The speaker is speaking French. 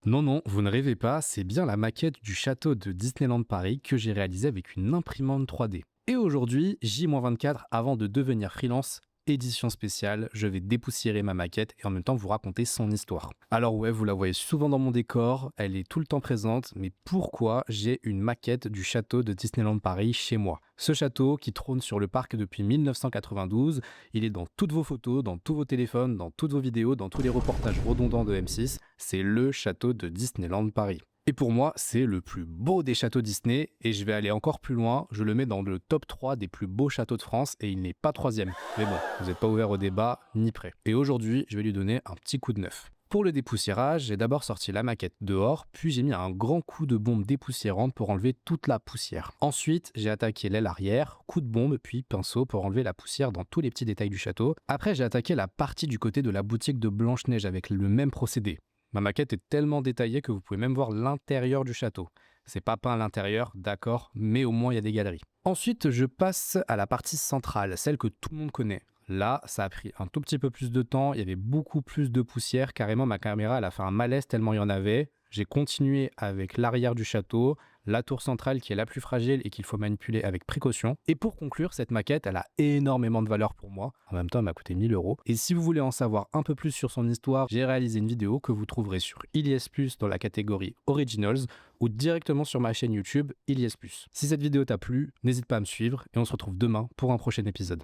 Non, non, vous ne rêvez pas, c'est bien la maquette du château de Disneyland Paris que j'ai réalisée avec une imprimante 3D. Et aujourd'hui, J-24, avant de devenir freelance, édition spéciale, je vais dépoussiérer ma maquette et en même temps vous raconter son histoire. Alors ouais, vous la voyez souvent dans mon décor, elle est tout le temps présente, mais pourquoi j'ai une maquette du château de Disneyland Paris chez moi? Ce château, qui trône sur le parc depuis 1992, il est dans toutes vos photos, dans tous vos téléphones, dans toutes vos vidéos, dans tous les reportages redondants de M6, c'est le château de Disneyland Paris. Et pour moi, c'est le plus beau des châteaux Disney, et je vais aller encore plus loin, je le mets dans le top 3 des plus beaux châteaux de France, et il n'est pas troisième. Mais bon, vous n'êtes pas ouvert au débat, ni prêt. Et aujourd'hui, je vais lui donner un petit coup de neuf. Pour le dépoussiérage, j'ai d'abord sorti la maquette dehors, puis j'ai mis un grand coup de bombe dépoussiérante pour enlever toute la poussière. Ensuite, j'ai attaqué l'aile arrière, coup de bombe, puis pinceau pour enlever la poussière dans tous les petits détails du château. Après, j'ai attaqué la partie du côté de la boutique de Blanche-Neige avec le même procédé. Ma maquette est tellement détaillée que vous pouvez même voir l'intérieur du château. C'est pas peint à l'intérieur, d'accord, mais au moins il y a des galeries. Ensuite, je passe à la partie centrale, celle que tout le monde connaît. Là, ça a pris un tout petit peu plus de temps, il y avait beaucoup plus de poussière, carrément ma caméra elle a fait un malaise tellement il y en avait. J'ai continué avec l'arrière du château, la tour centrale qui est la plus fragile et qu'il faut manipuler avec précaution. Et pour conclure, cette maquette, elle a énormément de valeur pour moi. En même temps, elle m'a coûté 1000 euros. Et si vous voulez en savoir un peu plus sur son histoire, j'ai réalisé une vidéo que vous trouverez sur Ilyes Plus dans la catégorie Originals ou directement sur ma chaîne YouTube Ilyes Plus. Si cette vidéo t'a plu, n'hésite pas à me suivre et on se retrouve demain pour un prochain épisode.